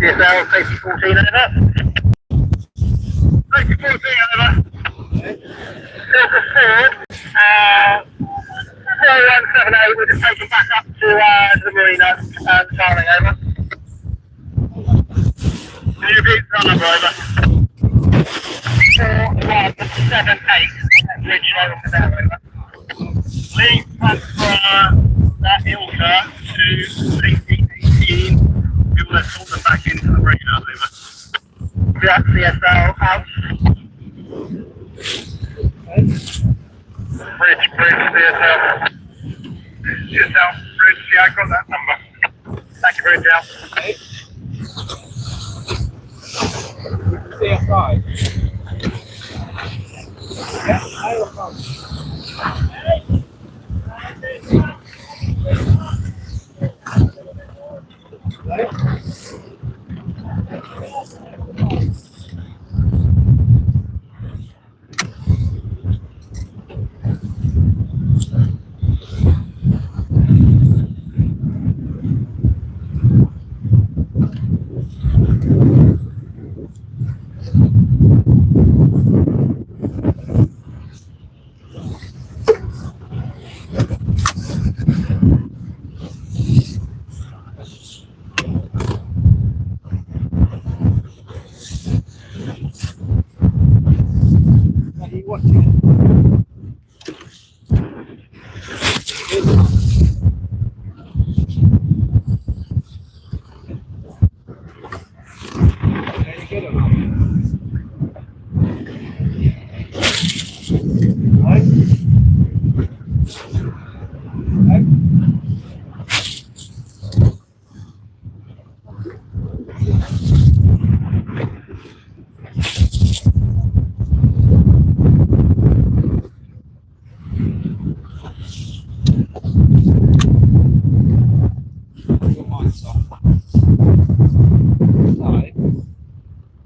CSL, safety 14 over. Safety 14 over. Ilka Ford, 4178, we're just taking back up to the marina, Charlie, over. Can you repeat the number, over? 4178, bridge over to there, over. Please transfer that Ilka to safety 18. We will escort them back into the marina, over. Yeah, CSL out. Bridge, CSL. CSL, bridge, yeah, I got that number. Thank you, bridge, out. Okay. CSI. Yeah, ILCA.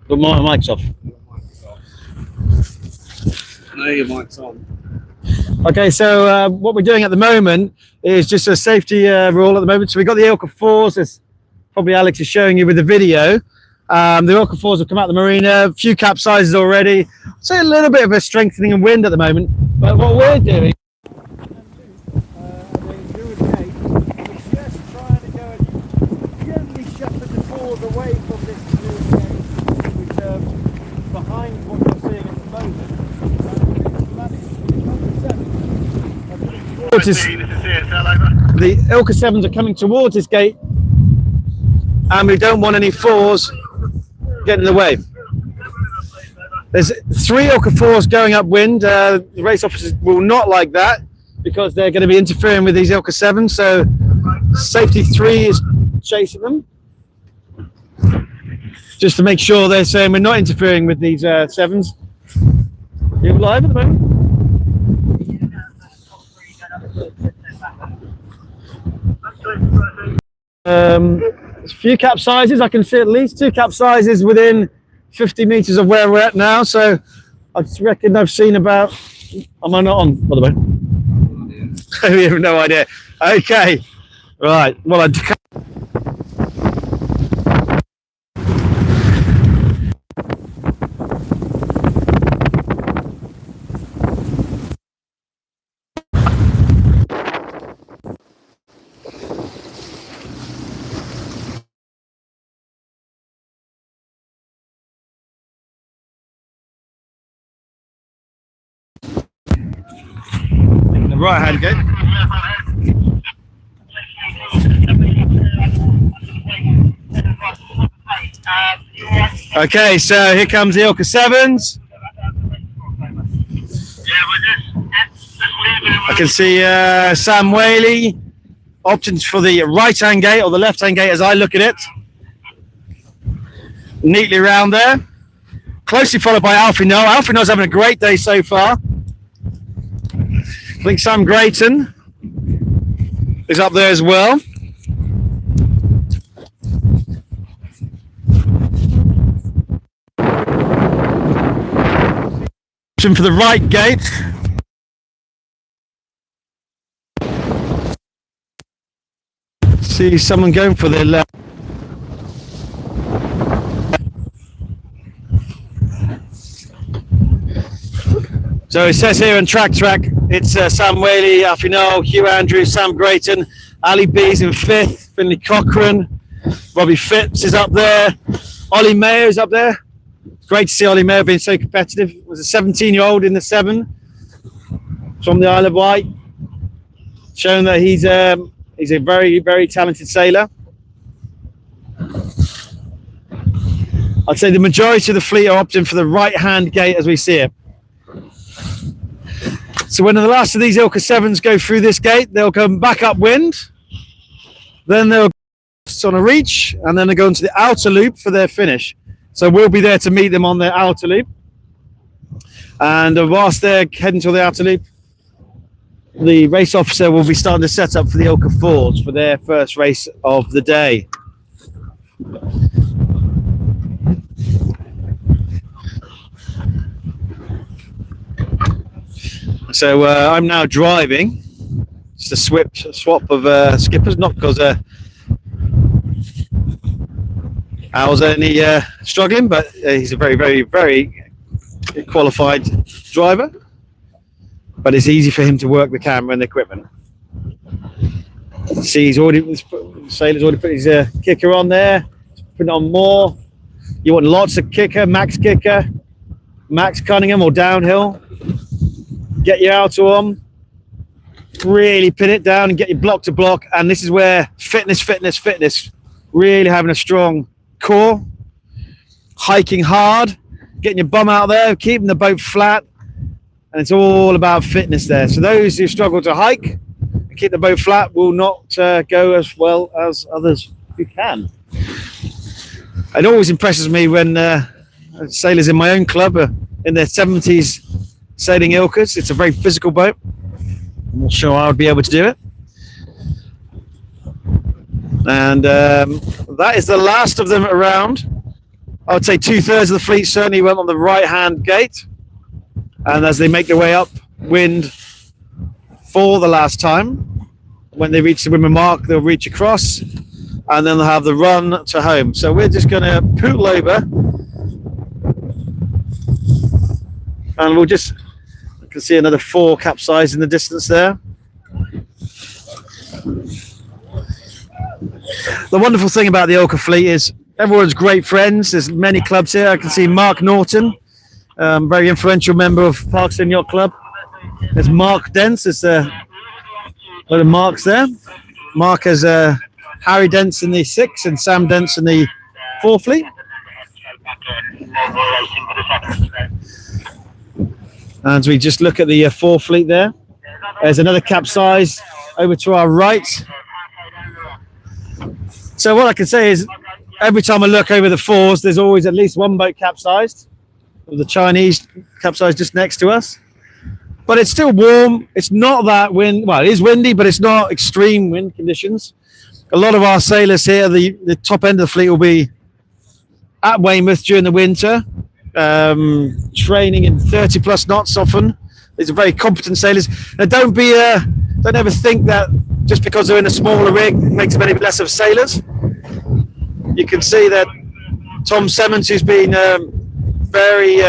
But my mic's off. No, your mic's on. Okay, so what we're doing at the moment is just a safety rule at the moment. So we've got the ILCA 4s, as probably Alex is showing you with the video. The ILCA 4s have come out of the marina, a few capsizes already. So a little bit of a strengthening in wind at the moment. But what we're doing away from this behind what you're seeing at the moment. The ILCA 7s are coming towards this gate, and we don't want any 4s getting in the way. There's 3 ILCA 4s going upwind. The race officers will not like that because they're going to be interfering with these ILCA 7s. So safety 3 is chasing them, just to make sure they're saying we're not interfering with these 7s. You're live at the moment. There's a few capsizes. I can see at least 2 capsizes within 50 meters of where we're at now. So I just reckon I've seen about. Am I not on, by the way? We have no idea. Okay, right. Well, I. The right hand gate. Okay, so here comes the ILCA 7s. I can see Sam Whaley. Options for the right hand gate or the left hand gate as I look at it. Neatly round there. Closely followed by Alfie Noel. Alfie Noel's having a great day so far. I think Sam Grayton is up there as well. For the right gate. See someone going for their left. So it says here on track, it's Sam Whaley, Alfie Hugh Andrews, Sam Grayton, Ali B's in 5th, Finley Cochran, Robbie Phipps is up there, Ollie Mayo's up there. Great to see Ollie Mayo being so competitive. Was a 17-year-old in the 7 from the Isle of Wight, showing that he's a very, very talented sailor. I'd say the majority of the fleet are opting for the right-hand gate as we see it. So when the last of these ILCA 7s go through this gate, they'll come back upwind, then they'll go on a reach, and then they go into the outer loop for their finish. So we'll be there to meet them on their outer loop. And whilst they're heading to the outer loop, the race officer will be starting to set up for the ILCA 4s for their first race of the day. So I'm now driving. Just a swap of skippers, not because Al's only struggling, but he's a very, very, very qualified driver. But it's easy for him to work the camera and the equipment. See, the sailor's already put his kicker on there. Put it on more. You want lots of kicker, Max Cunningham or downhill. Get your outer on, really pin it down and get your block to block. And this is where fitness, really having a strong core, hiking hard, getting your bum out there, keeping the boat flat. And it's all about fitness there. So those who struggle to hike and keep the boat flat will not go as well as others who can. It always impresses me when sailors in my own club are in their 70s sailing ILCAs. It's a very physical boat. I'm not sure I would be able to do it. And that is the last of them around. I would say 2/3 of the fleet certainly went on the right-hand gate. And as they make their way upwind for the last time, when they reach the windward mark, they'll reach across, and then they'll have the run to home. So we're just going to poodle over, and we'll just, you can see another 4 capsized in the distance there. The wonderful thing about the ILCA fleet is everyone's great friends. There's many clubs here. I can see Mark Norton, very influential member of Parkstone Yacht Club. There's Mark Dents. There's a lot of Marks there. Mark has Harry Dents in the 6 and Sam Dents in the 4 fleet. And we just look at the 4 fleet there. There's another capsize over to our right. So what I can say is every time I look over the 4s, there's always at least one boat capsized. The Chinese capsized just next to us. But it's still warm. It's not that wind. Well, it is windy, but it's not extreme wind conditions. A lot of our sailors here, the top end of the fleet, will be at Weymouth during the winter, training in 30+ knots often. These are very competent sailors. Now, don't ever think that just because they're in a smaller rig makes them any less of sailors. You can see that Tom Simmons, who's been very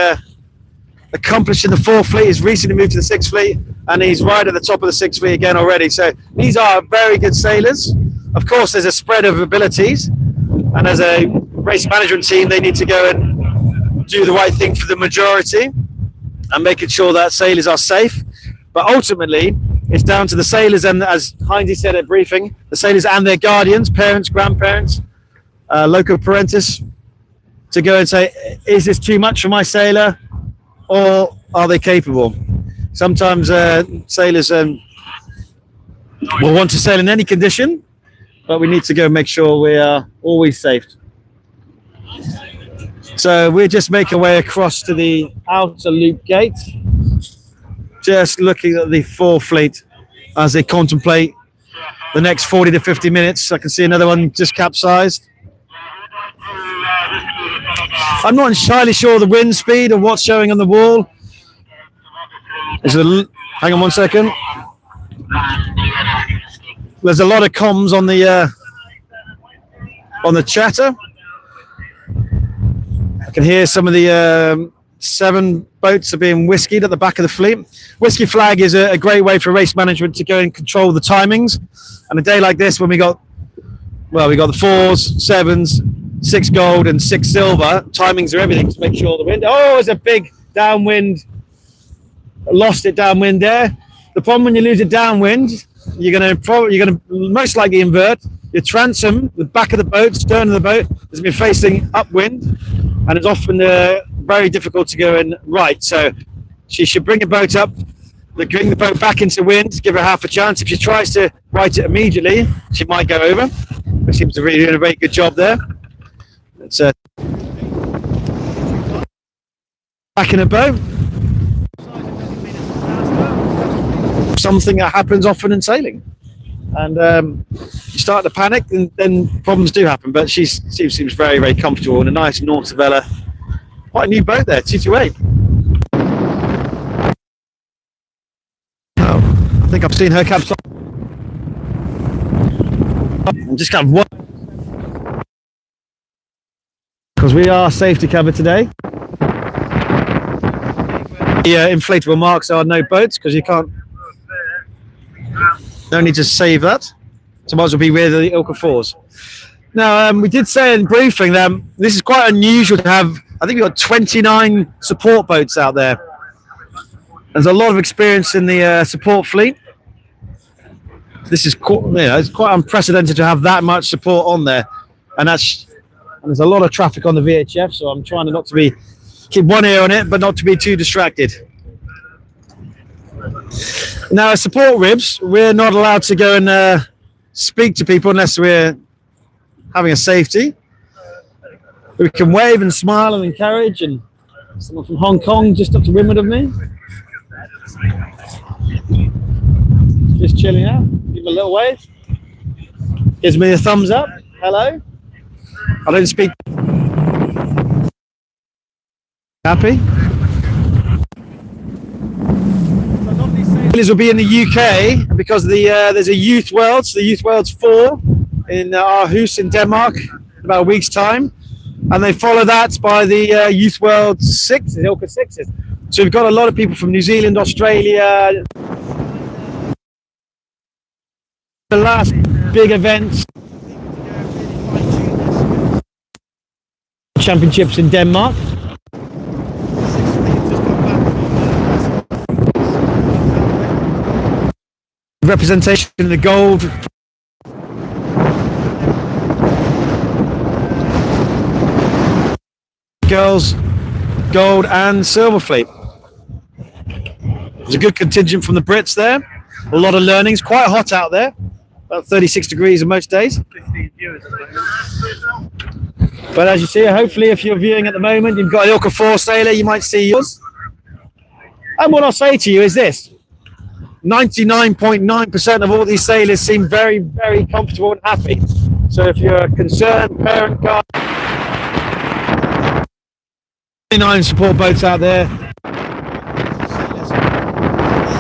accomplished in the 4th fleet, has recently moved to the 6th fleet, and he's right at the top of the 6th fleet again already. So these are very good sailors. Of course, there's a spread of abilities, and as a race management team, they need to go and do the right thing for the majority and making sure that sailors are safe. But ultimately, it's down to the sailors, and as Heinze said at briefing, the sailors and their guardians, parents, grandparents, loco parentis, to go and say, is this too much for my sailor, or are they capable? Sometimes sailors will want to sail in any condition, but we need to go and make sure we are always safe. So we're just making our way across to the outer loop gate, just looking at the 4 fleet as they contemplate the next 40 to 50 minutes. I can see another one just capsized. I'm not entirely sure the wind speed or what's showing on the wall. Hang on one second. There's a lot of comms on the chatter. I can hear some of the 7 boats are being whiskied at the back of the fleet. Whiskey flag is a great way for race management to go and control the timings. And a day like this, when we got the 4s, 7s, 6 gold and 6 silver, timings are everything to make sure the wind. Oh, there's a big downwind. Lost it downwind there. The problem when you lose it downwind, you're gonna most likely invert. Your transom, the back of the boat, stern of the boat, has been facing upwind, and it's often very difficult to go in right. So she should bring the boat up, bring the boat back into wind, give her half a chance. If she tries to right it immediately, she might go over. But seems to be doing a very good job there. It's back in a boat. Something that happens often in sailing, and you start to panic, and then problems do happen. But she seems very, very comfortable in a nice Nautivella, quite a new boat there, 228. Oh, I think I've seen her capsize. I'm just kind of one because we are safety covered today. The inflatable marks are no boats because you can't. No need to save that. So might as well be with the ILCA 4s. Now, we did say in briefing that this is quite unusual to have. I think we've got 29 support boats out there. There's a lot of experience in the support fleet. This is it's quite unprecedented to have that much support on there, and there's a lot of traffic on the VHF. So I'm trying not to keep one ear on it, but not to be too distracted. Now, support ribs, we're not allowed to go and speak to people unless we're having a safety. We can wave and smile and encourage, and someone from Hong Kong just up to windward of me. Just chilling out, give him a little wave. Gives me a thumbs up, hello. I don't speak. Happy? Will be in the UK because there's a Youth Worlds, the Youth Worlds 4 in Aarhus in Denmark in about a week's time, and they follow that by the Youth Worlds 6, the ILCA 6s. So we've got a lot of people from New Zealand, Australia. The last big events, championships in Denmark. Representation in the gold. Girls, gold and silver fleet. There's a good contingent from the Brits there. A lot of learnings. Quite hot out there. About 36 degrees on most days. But as you see, hopefully if you're viewing at the moment, you've got an ILCA 4 sailor, you might see yours. And what I'll say to you is this. 99.9% of all these sailors seem very, very comfortable and happy. So if you're a concerned parent, guy, 29 support boats out there,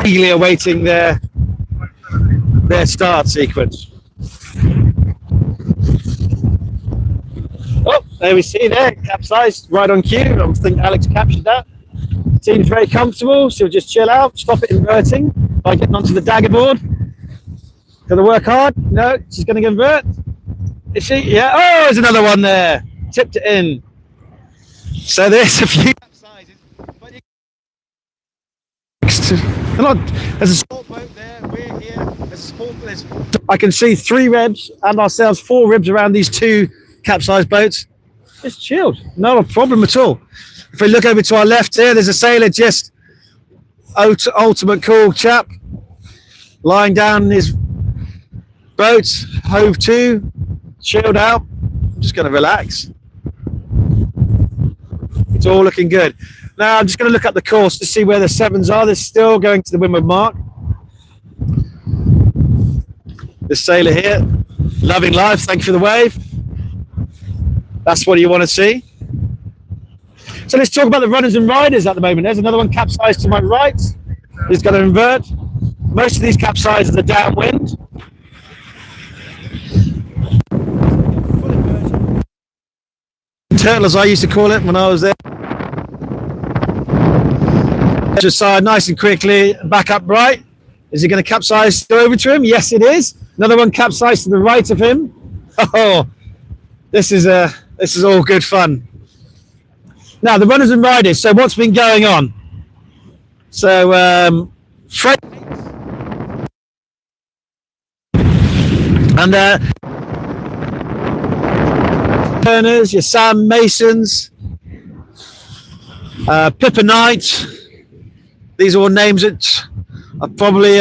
eagerly awaiting their start sequence. Oh, there we see there, capsized right on cue. I think Alex captured that. Seems very comfortable, so just chill out, stop it inverting by getting onto the dagger board. Gonna work hard. No, she's gonna invert. Is she? Yeah. Oh, there's another one there. Tipped it in. So there's a few capsizes. There's a support boat there. We're here. There's a support boat. I can see 3 ribs and ourselves 4 ribs around these 2 capsized boats. Just chilled. Not a problem at all. If we look over to our left here, there's a sailor, just ultimate cool chap, lying down in his boat, hove to, chilled out. I'm just going to relax. It's all looking good. Now I'm just going to look up the course to see where the 7s are. They're still going to the windward mark. This sailor here, loving life. Thank you for the wave. That's what you want to see. So let's talk about the runners and riders at the moment. There's another one capsized to my right. He's going to invert. Most of these capsizes are downwind. Turtle, as I used to call it when I was there. Just side nice and quickly, back up right. Is he going to capsize go over to him? Yes, it is. Another one capsized to the right of him. Oh, this is all good fun. Now the runners and riders. So what's been going on? So Fred and Turners, your Sam Masons, Pippa Knight. These are all names that are probably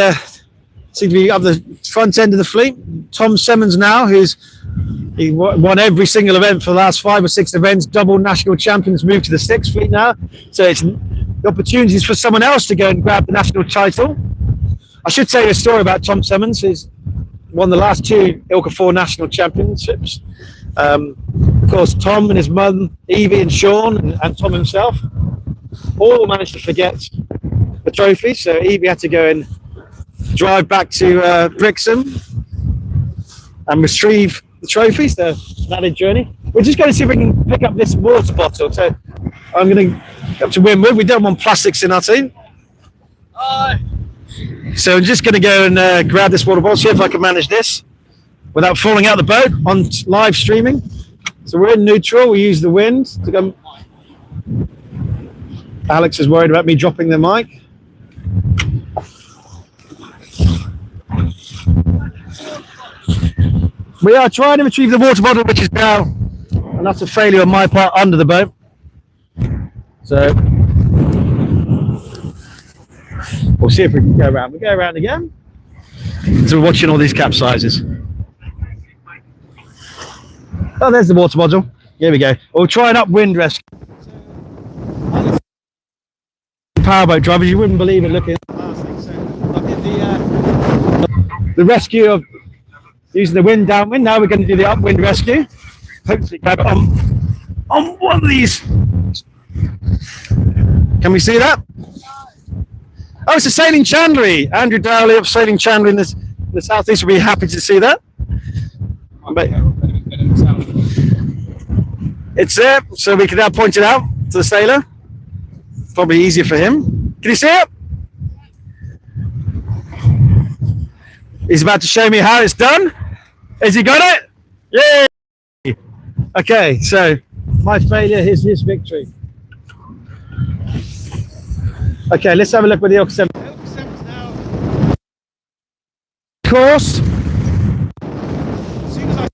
seem to be up the front end of the fleet. Tom Simmons now, he won every single event for the last 5 or 6 events, double national champions, moved to the 6th fleet now. So it's the opportunities for someone else to go and grab the national title. I should tell you a story about Tom Simmons. He's won the last 2 ILCA 4 national championships. Of course, Tom and his mum, Evie and Sean, and Tom himself, all managed to forget the trophy. So Evie had to go and drive back to Brixham and retrieve the trophy. So an added journey. We're just going to see if we can pick up this water bottle. So I'm going to go up to Winwood. We don't want plastics in our team. So I'm just going to go and grab this water bottle, see if I can manage this without falling out the boat on live streaming. So we're in neutral. We use the wind to go. Alex is worried about me dropping the mic. We are trying to retrieve the water bottle, which is now an utter failure on my part under the boat. So we'll see if we can go around. We go around again. So we're watching all these capsizes. Oh, there's the water bottle. Here we go. We'll try an upwind rescue. Powerboat drivers, you wouldn't believe it looking at the rescue of using the wind downwind. Now we're going to do the upwind rescue. Hopefully grab it on one of these. Can we see that? Oh, it's a sailing chandlery. Andrew Dowley of Sailing Chandlery in the southeast will be happy to see that. But it's there, so we can now point it out to the sailor. Probably easier for him. Can you see it? He's about to show me how it's done. Has he got it? Yay! Okay, so my failure is his victory. Okay, let's have a look with the ILCA 7. ILCA 7's now course. As soon as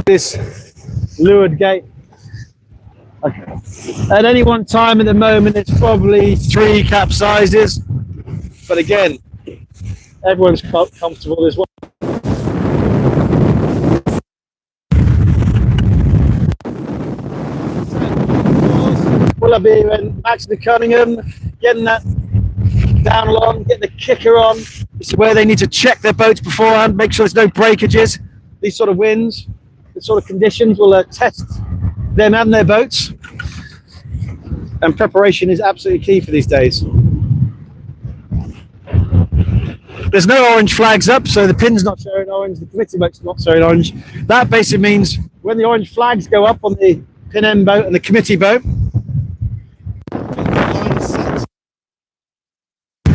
this lured gate. Okay. At any one time at the moment, it's probably 3 capsizes. But again, everyone's comfortable as well. Will I be when Max de Cunningham getting that down along, getting the kicker on? This is where they need to check their boats beforehand, make sure there's no breakages. These sort of winds, this sort of conditions will test them and their boats. And preparation is absolutely key for these days. There's no orange flags up, so the pin's not showing orange, the committee boat's not showing orange. That basically means when the orange flags go up on the pin end boat and the committee boat,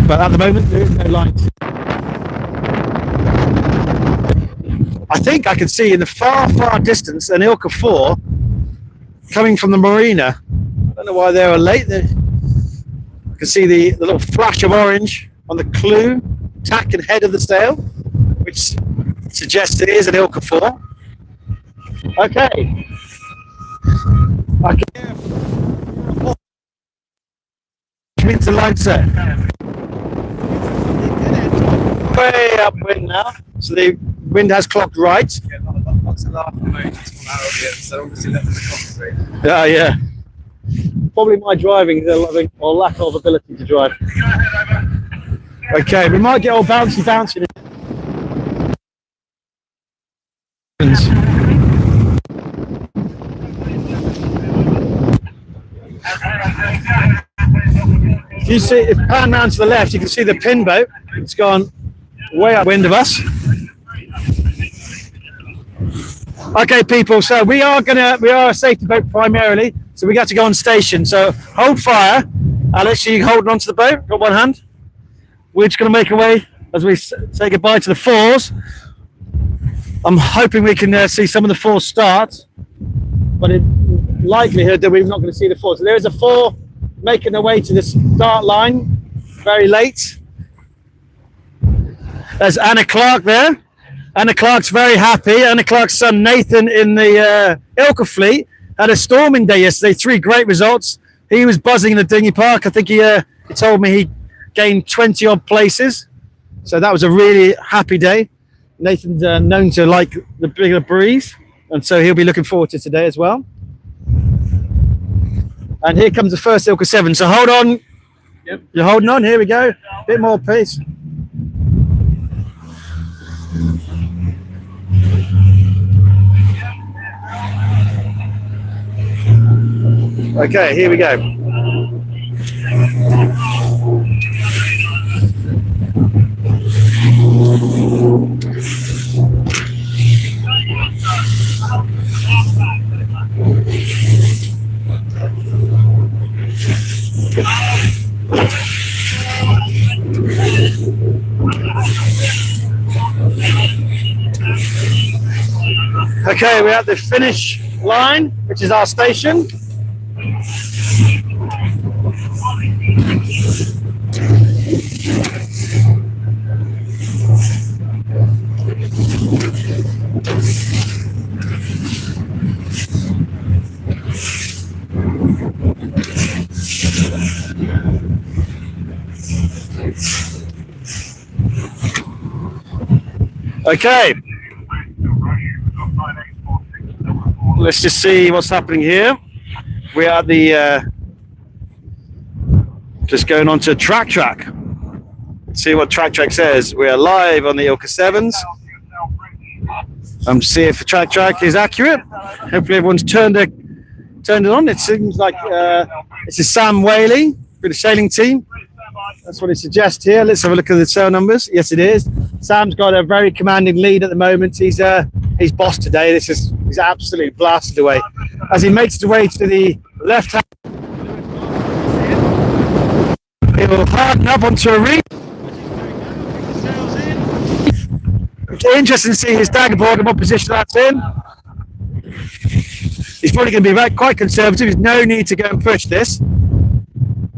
but at the moment there is no light. I think I can see in the far distance an ILCA 4 coming from the marina. I don't know why they were late. I can see the little flash of orange on the clew, tack and head of the sail, which suggests it is an ILCA 4. Okay. I can hear the line set. Way upwind now, so the wind has clocked right. Yeah. Probably my driving is or lack of ability to drive. Okay, we might get all bouncy. If you see, if pan round to the left, you can see the pin boat. It's gone way upwind of us. Okay, people. So we are a safety boat primarily. So we got to go on station. So hold fire. Alex, you holding on to the boat? Got one hand. We're just going to make our way as we say goodbye to the fours. I'm hoping we can see some of the fours start, but in likelihood that we're not going to see the fours. So there is a four making their way to the start line very late. There's Anna Clark there. Anna Clark's very happy. Anna Clark's son Nathan in the ILCA fleet had a storming day yesterday. 3 great results. He was buzzing in the dinghy park. I think he told me he gained 20 odd places. So that was a really happy day. Nathan's known to like the bigger breeze, and so he'll be looking forward to today as well. And here comes the first ILCA 7. So hold on. Yep. You're holding on. Here we go. Bit more pace. Okay, here we go. Okay, we're at the finish line, which is our station. Okay. Let's just see what's happening here. We're at the just going on to track. Let's see what track says. We are live on the ILCA 7s. See if the track is accurate. Hopefully everyone's turned it on. It seems like this is Sam Whaley for the sailing team. That's what it suggests here. Let's have a look at the sail numbers. Yes, it is. Sam's got a very commanding lead at the moment. He's boss today. He's absolutely blasted away as he makes his way to the left hand. He will harden up onto a reef. It's interesting to see his dagger board and what position that's in. He's probably going to be quite conservative. There's no need to go and push this.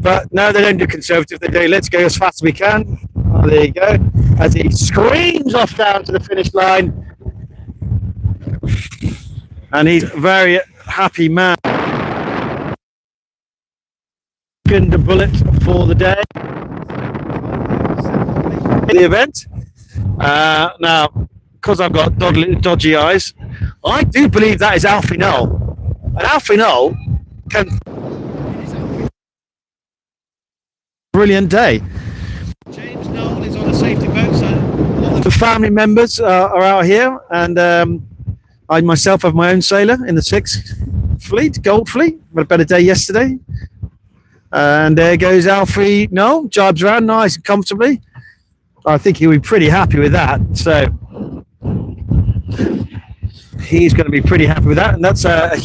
But no, they don't do conservative. They do let's go as fast as we can. Oh, there you go. As he screams off down to the finish line. And he's a very happy man. The bullet for the day. The event. Now, because I've got dodgy eyes, I do believe that is Alfie Knoll. And Alfie Knoll can... Brilliant day. James Knoll is on a safety boat, so all of the family members are out here, and I myself have my own sailor in the 6th Fleet, Gold Fleet. Had a better day yesterday. And there goes Alfie Knoll, jibes around nice and comfortably. I think he'll be pretty happy with that. So he's going to be pretty happy with that. And that's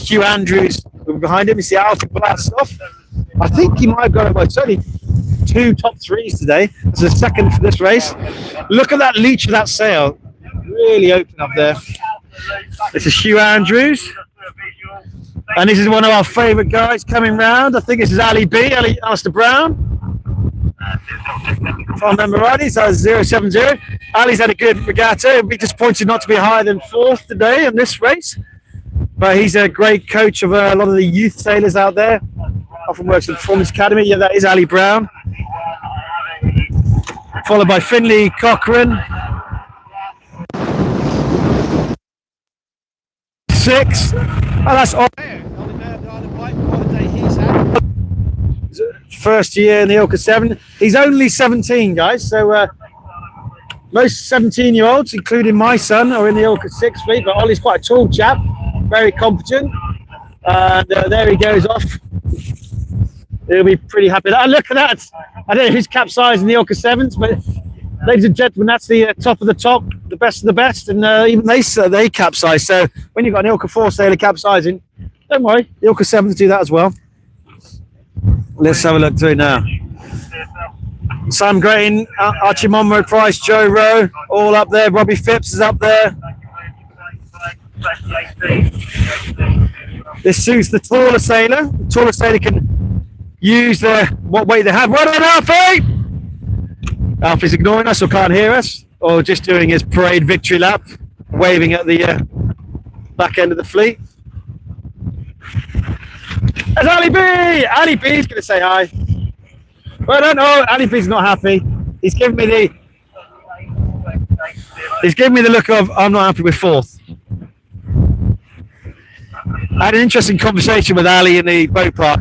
Hugh Andrews behind him. You see Alfie blast off. I think he might have got about only 2 top 3s today. It's the second for this race. Look at that leech of that sail. Really open up there. This is Hugh Andrews. And this is one of our favourite guys coming round. I think this is Ali B, Alistair Brown. If I remember rightly, so 070. Ali's had a good regatta. He'll be disappointed not to be higher than 4th today in this race. But he's a great coach of a lot of the youth sailors out there. Often works at the Performance Academy. Yeah, that is Ali Brown. Followed by Finley Cochran. 6. Oh, that's all. First year in the ILCA 7. He's only 17, guys. So most 17-year-olds, including my son, are in the ILCA 6 fleet. But Ollie's quite a tall chap, very competent. And there he goes off. He'll be pretty happy. Oh, look at that! I don't know who's capsized in the ILCA 7s, but ladies and gentlemen, that's the top of the top, the best of the best, and even they capsize. So when you've got an ILCA 4 sailor capsizing, don't worry, the ILCA 7s do that as well. Let's have a look through now. Sam Grayton, Archie Monroe Price, Joe Rowe, all up there. Robbie Phipps is up there. This suits the taller sailor. The taller sailor can use what weight they have. Well done, Alfie! Alfie's ignoring us or can't hear us, or just doing his parade victory lap, waving at the back end of the fleet. There's Ali B! Ali B's going to say hi. Well, I don't know. Ali B's not happy. He's giving me the look of I'm not happy with fourth. I had an interesting conversation with Ali in the boat park.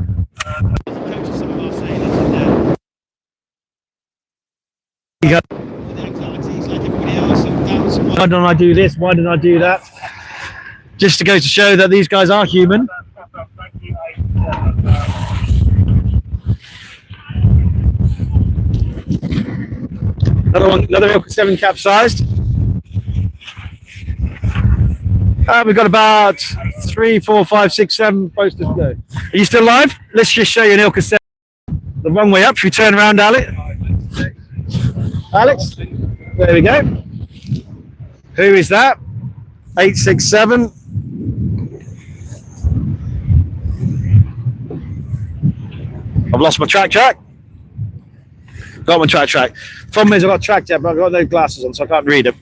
Why don't I do this? Why don't I do that? Just to go to show that these guys are human. Another ILCA 7 capsized. We've got about 3, 4, 5, 6, 7 boats to go. Are you still live? Let's just show you an ILCA 7. The wrong way up. If you turn around, Alex. Alex, there we go. Who is that? 867. I've lost my track. Got my track. Problem is I've got track but I've got no glasses on, so I can't read them.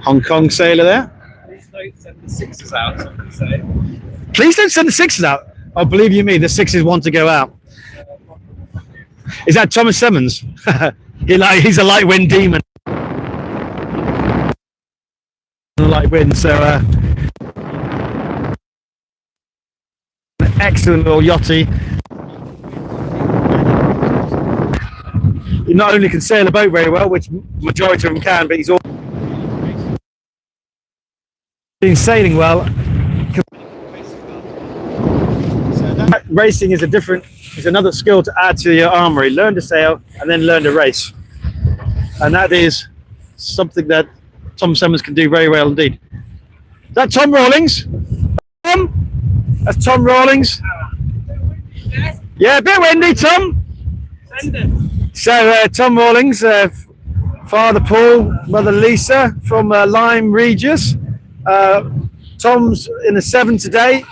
Hong Kong sailor there. Please don't send the sixes out, somebody say. Please don't send the sixes out. Oh, believe you me, the sixes want to go out. Is that Thomas Simmons? He's a light wind demon. Light wind, so an excellent little yachty. He not only can sail a boat very well, which majority of them can, but he's also been sailing well. So that racing is another skill to add to your armory. Learn to sail and then learn to race, and that is something that Tom Simmons can do very well indeed. Is that Tom Rawlings? Tom? That's Tom Rawlings. Yeah, a bit windy, Tom. Send it. So Tom Rawlings, Father Paul, Mother Lisa from Lyme Regis. Tom's in the 7 today.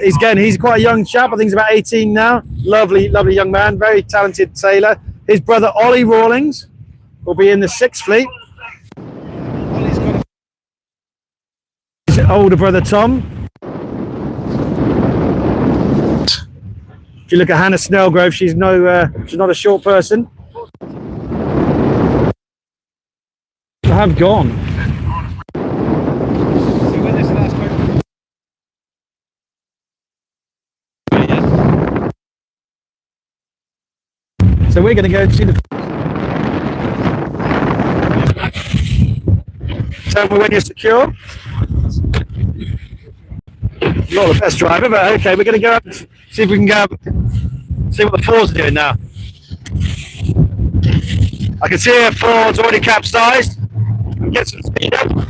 He's quite a young chap. I think he's about 18 now. Lovely young man, very talented sailor. His brother Ollie Rawlings will be in the 6th fleet. His older brother Tom. If you look at Hannah Snellgrove, she's not a short person. I have gone. So we're going to go and see the. Tell me when you're secure. Not the best driver, but okay, we're going to go up and see if we can go up, see what the Fords are doing now. I can see a Ford's already capsized. Get some speed up.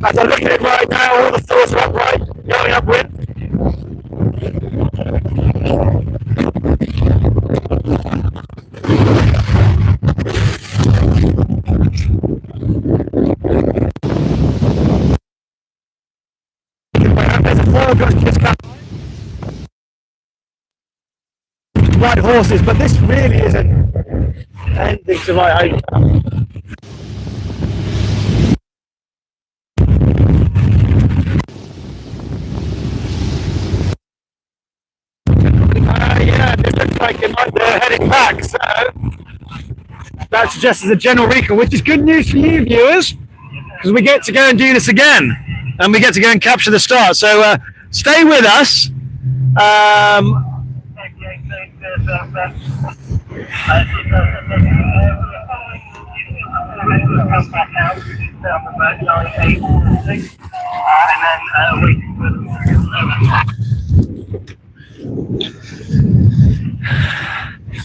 As I look at it right now, all the Fords are upright, going upwind. There's a Ford just coming. Right horses, but this really isn't anything to write home about. Yeah, it looks like they're heading back, so that suggests a general recall, which is good news for you viewers, because we get to go and do this again, and we get to go and capture the start. So stay with us.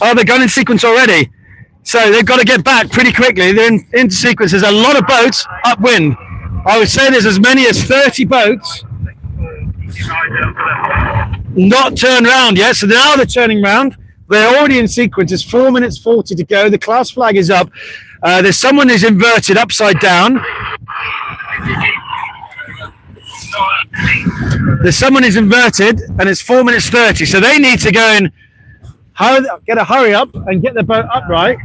Oh, they're gone in sequence already. So they've got to get back pretty quickly. They're into sequence. There's a lot of boats upwind. I would say there's as many as 30 boats not turned round yet. So now they're turning round. They're already in sequence. It's 4 minutes 40 to go. The class flag is up. There's someone who's inverted upside down. There's someone who's inverted, and it's 4 minutes 30. So they need to go and get a hurry up and get the boat upright.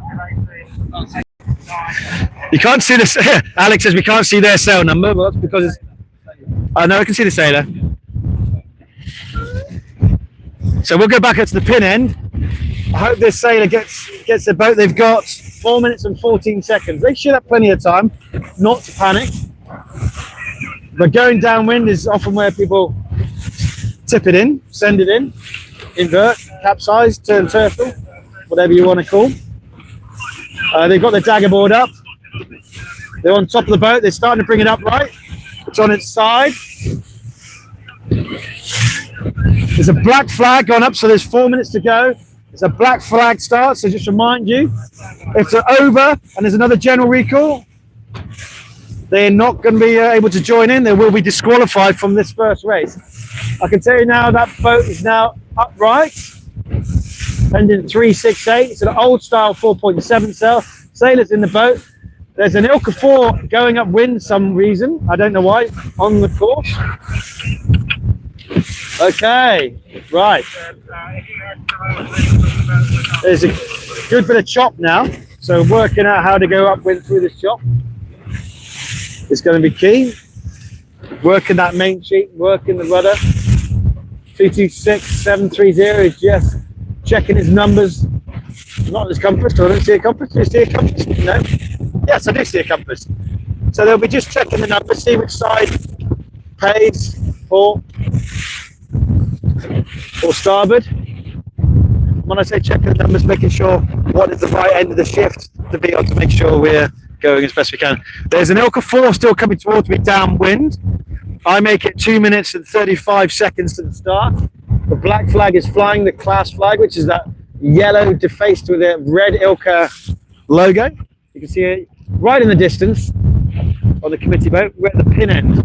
You can't see this. Alex says we can't see their sail number, but that's because it's. I know I can see the sailor. So we'll go back up to the pin end. I hope this sailor gets the boat. They've got 4 minutes and 14 seconds. They should have plenty of time not to panic. But going downwind is often where people tip it in, send it in, invert, capsize, turn turtle, whatever you want to call. They've got the dagger board up. They're on top of the boat. They're starting to bring it up right. It's on its side. There's a black flag gone up, so there's 4 minutes to go. There's a black flag start, so just remind you, if they're over and there's another general recall, they're not going to be able to join in. They will be disqualified from this first race. I can tell you now that boat is now upright, pendant 368. It's an old style 4.7 sail. Sailors in the boat. There's an ILCA 4 going upwind some reason. I don't know why, on the course. Okay, right. There's a good bit of chop now. So working out how to go upwind through this chop is going to be key. Working that main sheet, working the rudder. 226730 is just checking his numbers. Not his compass, because I don't see a compass. Do you see a compass? No. Yes, I do see a compass. So they'll be just checking the numbers, see which side pays for or starboard. When I say checking the numbers, making sure what is the right end of the shift to be able to make sure we're going as best we can. There's an ILCA 4 still coming towards me downwind. I make it 2 minutes and 35 seconds to the start. The black flag is flying, the class flag, which is that yellow defaced with a red ILCA logo. You can see it right in the distance on the committee boat. We're at the pin end.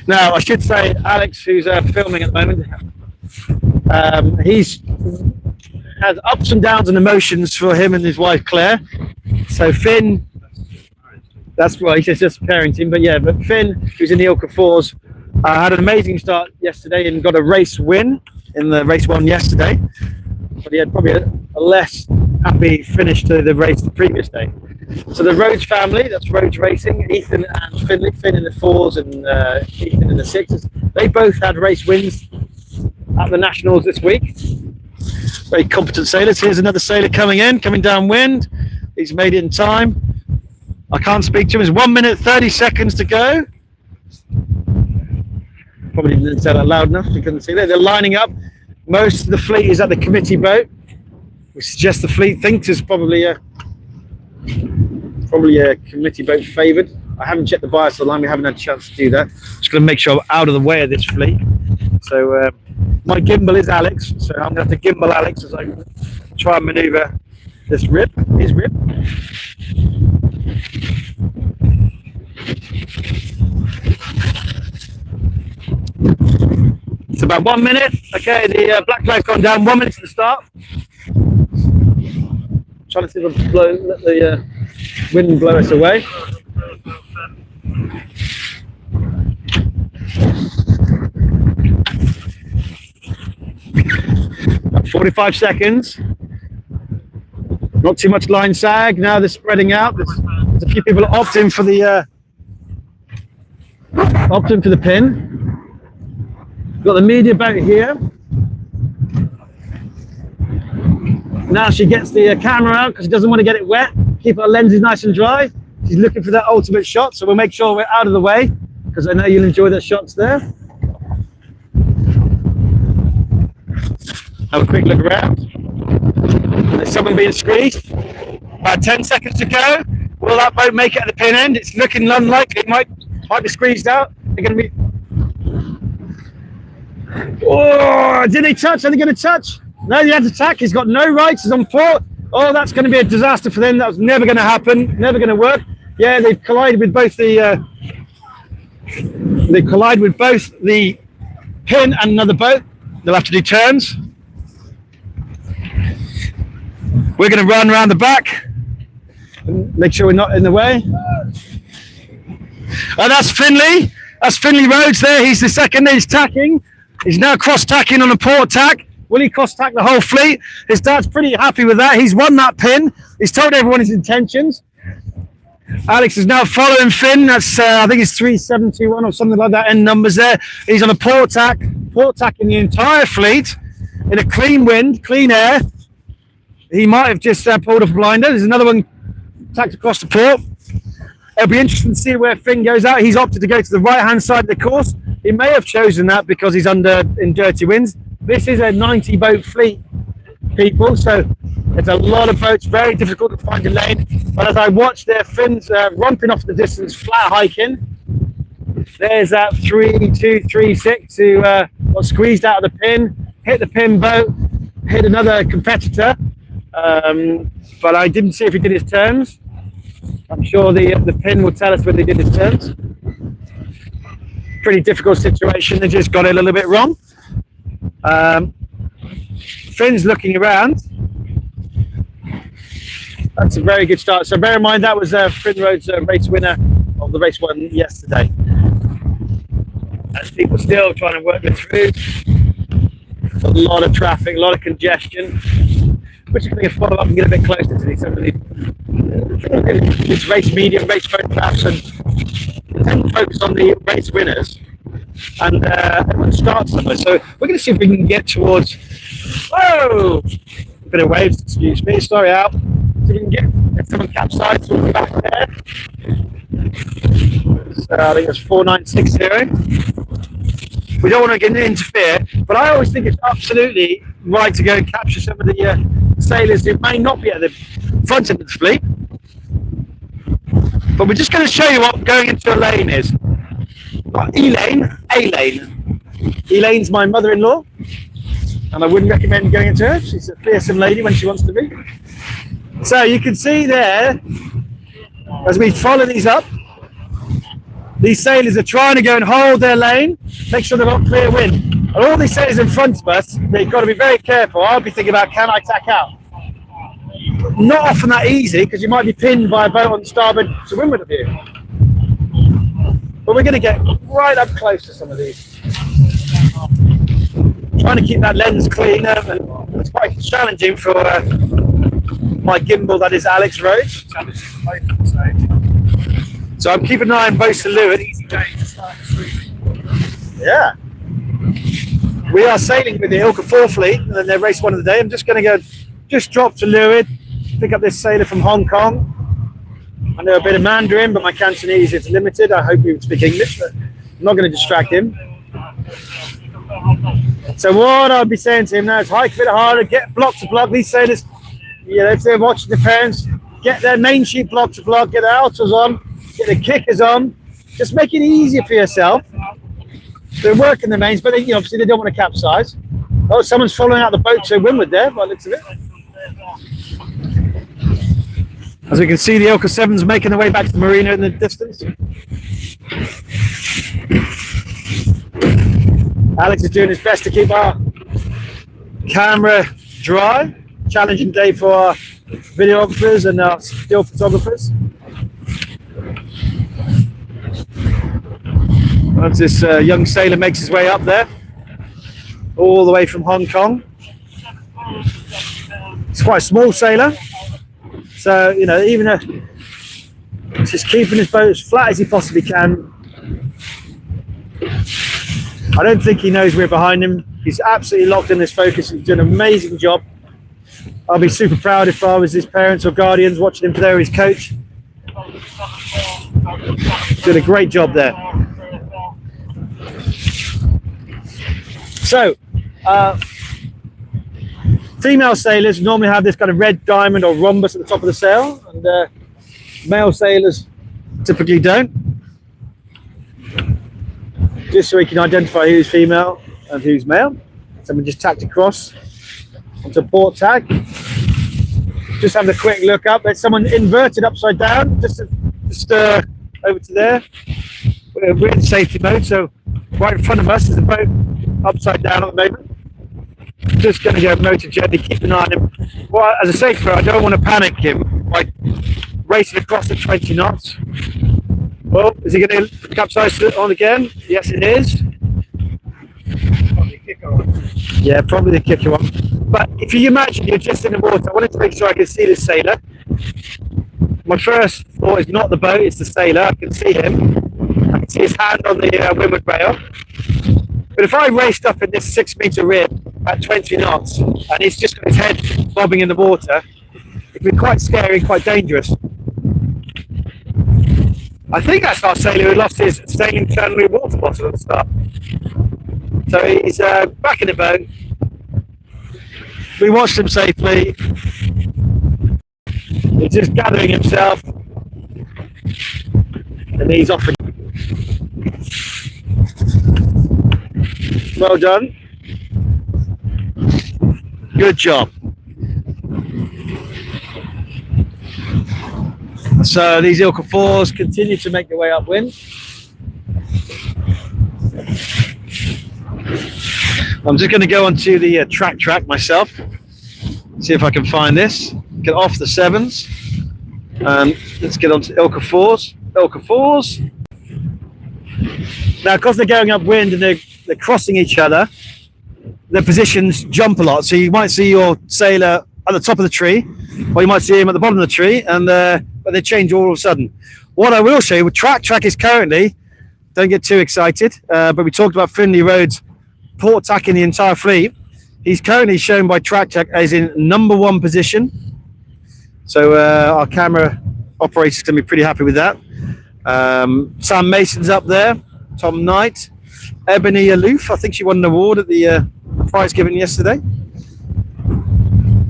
Now, I should say, Alex, who's filming at the moment, he's has ups and downs and emotions for him and his wife Claire. So Finn, that's why he's just parenting, but yeah, but Finn, who's in the ILCA 4s, had an amazing start yesterday and got a race win in the race one yesterday, but he had probably a less happy finish to the race the previous day. So the Rhodes family, that's Rhodes Racing, Ethan and Finley, Finn in the 4s and Ethan in the 6s, they both had race wins at the Nationals this week. Very competent sailors. Here's another sailor coming downwind. He's made it in time. I can't speak to him. It's 1 minute 30 seconds to go. Probably didn't say that loud enough. You couldn't see that. They're lining up. Most of the fleet is at the committee boat, which suggests the fleet thinks is probably a committee boat favoured. I haven't checked the bias of the line. We haven't had a chance to do that. Just going to make sure I'm out of the way of this fleet. So my gimbal is Alex, so I'm going to have to gimbal Alex as I try and manoeuvre this rib, his rib. It's about 1 minute. Okay, the black flag's gone down. 1 minute to the start. Trying to see if I let the wind blow us away. About 45 seconds. Not too much line sag. Now they're spreading out. There's a few people opting for the pin. Got the media boat here. Now she gets the camera out because she doesn't want to get it wet. Keep her lenses nice and dry. She's looking for that ultimate shot, so we'll make sure we're out of the way. because I know you'll enjoy the shots there. Have a quick look around. There's someone being squeezed. About 10 seconds to go. Will that boat make it at the pin end? It's looking unlikely. It might be squeezed out. They're going to be. Oh, did they touch? Are they going to touch? No, he had to tack. He's got no rights. He's on port. Oh, that's going to be a disaster for them. That was never going to happen. Never going to work. Yeah, they've collided with both the. They collide with both the pin and another boat. They'll have to do turns. We're going to run around the back and make sure we're not in the way. And that's Finley. That's Finley Rhodes there. He's the second. He's tacking. He's now cross-tacking on a port tack. Will he cross-tack the whole fleet? His dad's pretty happy with that. He's won that pin. He's told everyone his intentions. Alex is now following Finn. That's I think it's 3721 or something like that. End numbers there. He's on a port tacking the entire fleet in a clean wind, clean air. He might have just pulled off a blinder. There's another one tacked across the port. It'll be interesting to see where Finn goes out. He's opted to go to the right-hand side of the course. He may have chosen that because he's in dirty winds. This is a 90-boat fleet, people, so there's a lot of boats, very difficult to find a lane. But as I watch their Finns romping off the distance, flat hiking, there's that 3236 who got squeezed out of the pin, hit the pin boat, hit another competitor, but I didn't see if he did his turns. I'm sure the pin will tell us whether he did his turns. Pretty difficult situation, they just got it a little bit wrong. Finn's looking around. That's a very good start. So bear in mind that was Finn Rhodes' race winner of the race one yesterday. As people still trying to work it through. A lot of traffic, a lot of congestion. We're just going to follow up and get a bit closer to these race media, race photographs, and tend to focus on the race winners. And everyone starts somewhere. So we're going to see if we can get towards. Whoa! A bit of waves, excuse me. Sorry, out. So we can get someone capsized from the back there. So I think it's 4960. We don't want to get interfere, but I always think it's absolutely right to go and capture some of the sailors who may not be at the front end of the fleet. But we're just going to show you what going into a lane is. E-lane, A-lane. Elaine's my mother-in-law, and I wouldn't recommend going into her. She's a fearsome lady when she wants to be. So you can see there, as we follow these up, these sailors are trying to go and hold their lane, make sure they've got clear wind. And all these sailors in front of us, they've got to be very careful. I'll be thinking about, can I tack out? Not often that easy, because you might be pinned by a boat on the starboard to windward of you. But we're going to get right up close to some of these. Trying to keep that lens clean, and it's quite challenging for my gimbal, that is Alex Rhodes. So I'm keeping an eye on both the leeward. Yeah. We are sailing with the ILCA 4 fleet, and then they're race one of the day. I'm just going to go, just drop to leeward, pick up this sailor from Hong Kong. I know a bit of Mandarin, but my Cantonese is limited. I hope he would speak English, but I'm not going to distract him. So what I'll be saying to him now is hike a bit harder, get block to block. These sailors, if they're watching the parents, get their main sheet block to block, get their outers on, get the kickers on. Just make it easier for yourself. They're working the mains, but obviously they don't want to capsize. Oh, someone's following out the boat to windward there, by the looks of it. As we can see, the ILCA 7's making their way back to the marina in the distance. Alex is doing his best to keep our camera dry. Challenging day for our videographers and our still photographers. Once this young sailor makes his way up there, all the way from Hong Kong. It's quite a small sailor. So, even he's just keeping his boat as flat as he possibly can. I don't think he knows we're behind him. He's absolutely locked in his focus. He's doing an amazing job. I'll be super proud if I was his parents or guardians watching him there, his coach. He's doing a great job there. So, female sailors normally have this kind of red diamond or rhombus at the top of the sail, and male sailors typically don't. Just so we can identify who's female and who's male. Someone just tacked across onto port tack. Just having a quick look up. There's someone inverted upside down, just over to there. We're in safety mode, so right in front of us is a boat upside down at the moment. Just going to go motor gently, keep an eye on him. Well, as a safety boat, I don't want to panic him by racing across at 20 knots. Well, is he going to capsize on again? Yes, it is. Probably kicker on. Yeah, probably the kicker one. But if you imagine you're just in the water, I wanted to make sure I could see this sailor. My first thought is not the boat, it's the sailor. I can see him. I can see his hand on the windward rail. But if I raced up in this 6 meter rib at 20 knots and he's just got his head bobbing in the water, it'd be quite scary, quite dangerous. I think that's our sailor who lost his sailing channel water bottle at the start. So he's back in the boat. We watched him safely. He's just gathering himself. And he's off again. Well done. Good job. So these ILCA 4s continue to make their way upwind. I'm just going to go onto the track myself, see if I can find this. Get off the 7s, and let's get onto ILCA 4s. ILCA 4s. Now, because they're going upwind and they're crossing each other, their positions jump a lot. So you might see your sailor at the top of the tree, or you might see him at the bottom of the tree, and but they change all of a sudden. What I will show you, track is currently, don't get too excited, but we talked about Finley Road's port tacking the entire fleet. He's currently shown by track as in #1 position. So our camera operator's going to be pretty happy with that. Sam Mason's up there, Tom Knight, Ebony Aloof, I think she won an award at the prize given yesterday.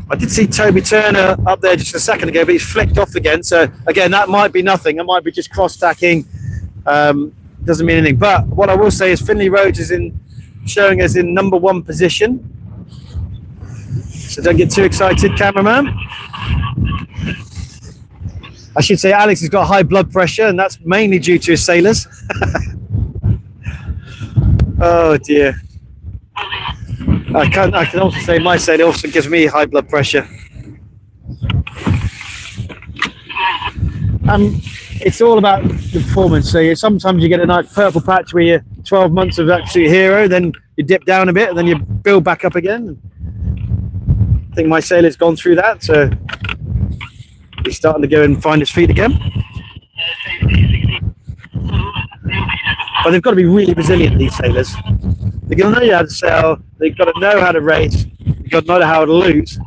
I did see Toby Turner up there just a second ago, but he's flicked off again. So again, that might be nothing. It might be just cross tacking. Doesn't mean anything. But what I will say is Finley Roads is showing us in #1 position. So don't get too excited, cameraman. I should say Alex has got high blood pressure, and that's mainly due to his sailors. Oh dear. I can also say my sailor also gives me high blood pressure. It's all about the performance. So sometimes you get a nice purple patch where you're 12 months of absolute hero, then you dip down a bit, and then you build back up again. I think my sailor's gone through that, so he's starting to go and find his feet again. But they've got to be really resilient, these sailors. They've got to know how to sail, they've got to know how to race, they've got to know how to lose.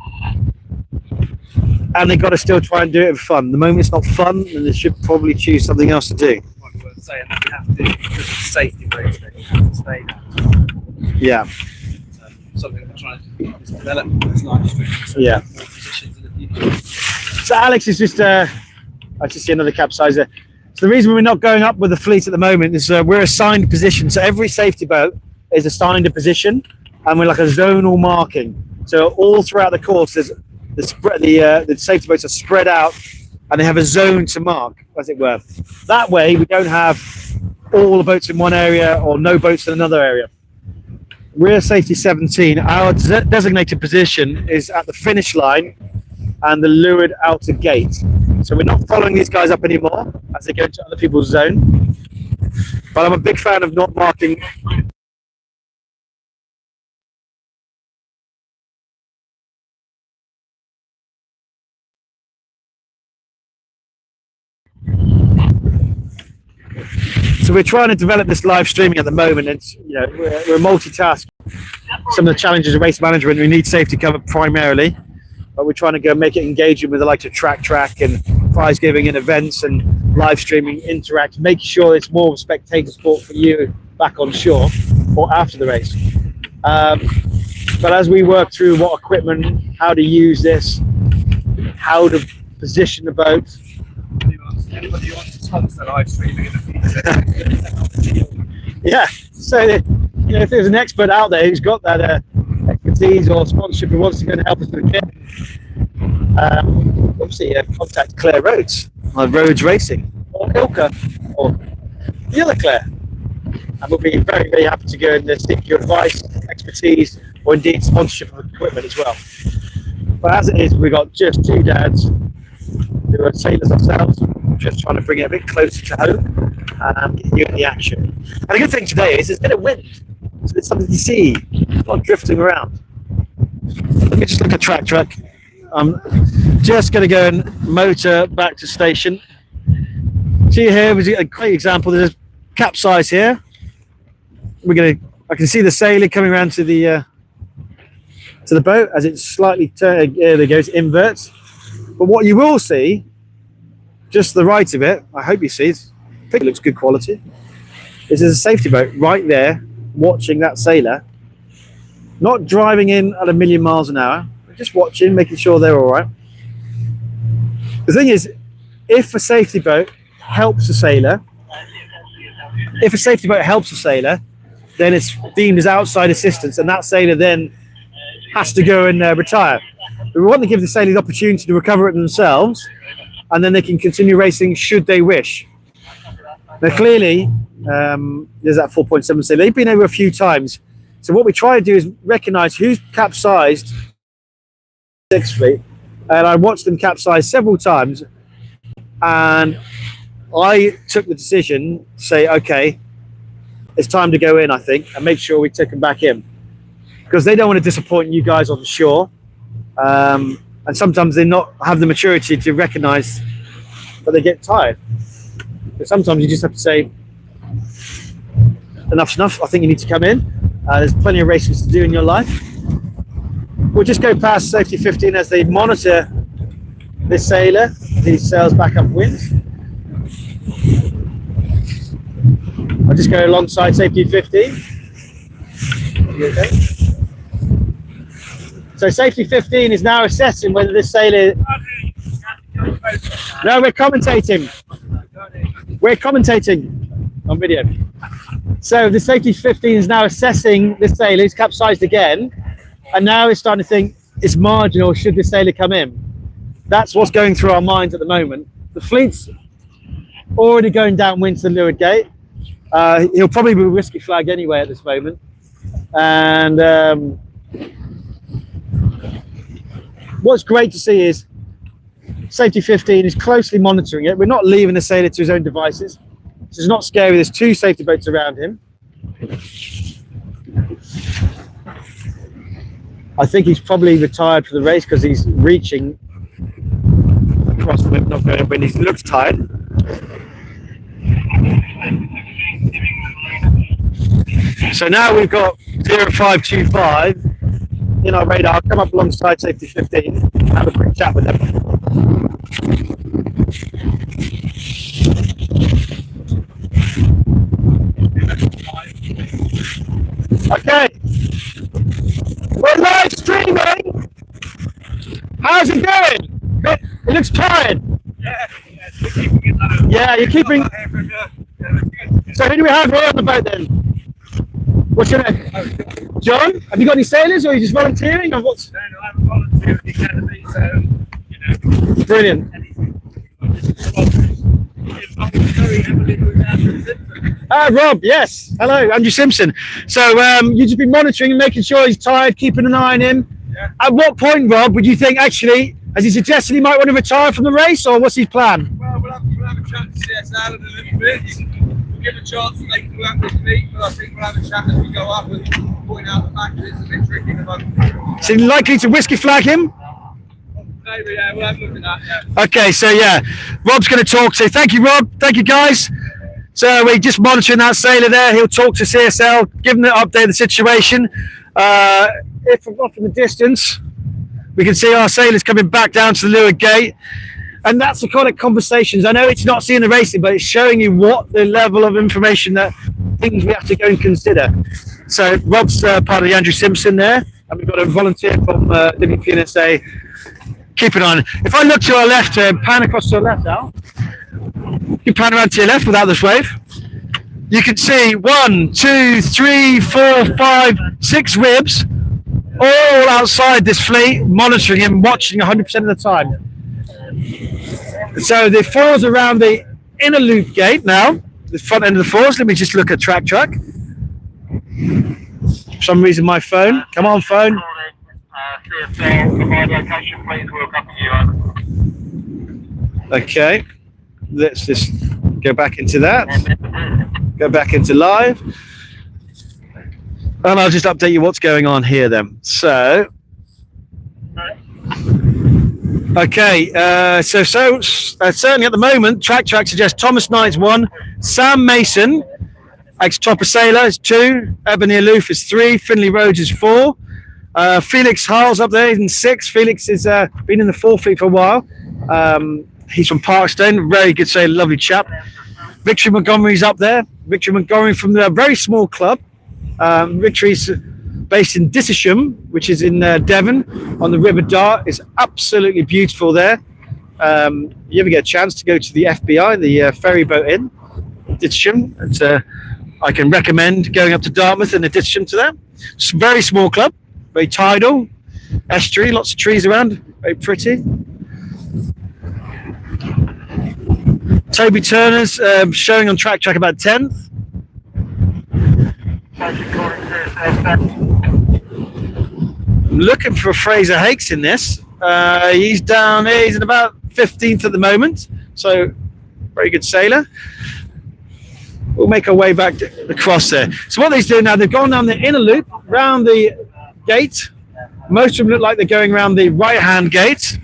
And they've got to still try and do it with fun. The moment it's not fun, then they should probably choose something else to do. Might be worth saying that you have to, because of safety reasons, you have to stay down. Yeah. So, something we're trying to develop those live streams. So Yeah. more positions in the future. So Alex is just, I just see another capsizer. So the reason we're not going up with the fleet at the moment is we're assigned a position. So every safety boat is assigned a position, and we're like a zonal marking. So all throughout the course, there's the safety boats are spread out, and they have a zone to mark, as it were. That way, we don't have all the boats in one area or no boats in another area. We're safety 17. Our designated position is at the finish line and the leeward outer gate. So we're not following these guys up anymore as they go into other people's zone. But I'm a big fan of not marking. So we're trying to develop this live streaming at the moment. It's, you know, we're multitask. Some of the challenges of race management, we need safety cover primarily, but we're trying to go make it engaging with the likes of track and prize giving and events and live streaming, making sure it's more of a spectator sport for you back on shore or after the race. But as we work through what equipment, how to use this, how to position the boat. Anybody who wants to sponsor live streaming in the future? Yeah, so if there's an expert out there who's got that expertise or sponsorship who wants to go and help us with it, obviously contact Claire Rhodes on Rhodes Racing or ILCA or the other Claire, and we'll be very, very happy to go and seek your advice, expertise, or indeed sponsorship of equipment as well. But as it is, we've got just two dads who are sailors ourselves, just trying to bring it a bit closer to home and get you in the action. And the good thing today is there's a bit of wind, so there's something to see, not drifting around. Let me just look at track. I'm just going to go and motor back to station. See here was a great example. There's a capsize here. I can see the sailor coming around to the boat as it slightly turns. There it goes, inverts. But what you will see, just to the right of it, I hope you see, I think it looks good quality, is there's a safety boat right there watching that sailor, not driving in at 1,000,000 miles an hour, but just watching, making sure they're all right. The thing is, if a safety boat helps a sailor, then it's deemed as outside assistance, and that sailor then has to go and retire. But we want to give the sailor the opportunity to recover it themselves, and then they can continue racing should they wish. Now, clearly, there's that 4.7 sailor. They've been over a few times. So what we try to do is recognise who's capsized 6th Fleet, and I watched them capsize several times, and I took the decision to say, okay, it's time to go in, I think, and make sure we take them back in, because they don't want to disappoint you guys on the shore, and sometimes they not have the maturity to recognise that they get tired. But sometimes you just have to say, enough's enough, I think you need to come in. There's plenty of races to do in your life. We'll just go past safety 15 as they monitor this sailor as he sails back upwind. I'll just go alongside safety 15. Okay. So safety 15 is now assessing whether this sailor... No, we're commentating. We're commentating on video. So the safety 15 is now assessing this sailor. He's capsized again. And now it's starting to think it's marginal. Should this sailor come in? That's what's going through our minds at the moment. The fleet's already going downwind to the leeward gate. He'll probably be whiskey flag anyway at this moment. And what's great to see is safety 15 is closely monitoring it. We're not leaving the sailor to his own devices. This is not scary. There's two safety boats around him. I think he's probably retired for the race because he's reaching across the not going up, and he looks tired. So now we've got 0525 in our radar. I'll come up alongside safety 15 and have a quick chat with them. Okay, we're live streaming. How's it going? It looks tired. Yeah, you're keeping. So who do we have here on the boat then? What's your name? John? Have you got any sailors, or are you just volunteering, or what's? No, I'm volunteering at the academy, so you know. Brilliant. Rob, yes. Hello, Andrew Simpson. So you've just been monitoring and making sure he's tired, keeping an eye on him. Yeah. At what point, Rob, would you think actually, has he suggested he might want to retire from the race, or what's his plan? Well, we'll have a chat to CSL in a little bit. We'll give a chance to they can go out this week, but I think we'll have a chat as we go up and point out the fact that it's a bit tricky at the moment. Is he likely to whiskey flag him? Maybe, yeah, we'll have a look at that, yeah. Okay, so yeah, Rob's going to talk. So thank you, Rob. Thank you, guys. So we're just monitoring that sailor there. He'll talk to CSL, give them the update of the situation. If from off in the distance, we can see our sailors coming back down to the leeward gate. And that's the kind of conversations. I know it's not seeing the racing, but it's showing you what the level of information that things we have to go and consider. So Rob's part of the Andrew Simpson there, and we've got a volunteer from WPNSA. Keep an eye on it. If I look to our left, pan across to our left now, you pan around to your left without this wave. You can see 1, 2, 3, 4, 5, 6 ribs all outside this fleet, monitoring him, watching 100% of the time. So the fours around the inner loop gate now, the front end of the fours. Let me just look at track. For some reason, my phone. Come on, phone. Okay, let's just go back into that. Go back into live. And I'll just update you what's going on here then. So, okay, so certainly at the moment, track suggests Thomas Knight's 1, Sam Mason, ex-Topper Sailor is 2, Ebony Aloof is 3, Finley Rhodes is 4, Felix Harl's up there in 6. Felix has been in the 4 fleet for a while. He's from Parkstone, very good sailor, lovely chap. Victory Montgomery's up there. Victory Montgomery from the very small club. Victory's based in Dissisham, which is in Devon on the River Dart. It's absolutely beautiful there. You ever get a chance to go to the FBI, the ferry boat in Dissisham, I can recommend going up to Dartmouth and the Dissisham to that. It's a very small club, very tidal, estuary, lots of trees around, very pretty. Toby Turner's showing on track about 10th. I'm looking for Fraser Hakes in this. He's down here, he's in about 15th at the moment, so very good sailor. We'll make our way back across there. So what they're doing now, they've gone down the inner loop, round the gate. Most of them look like they're going around the right-hand gate.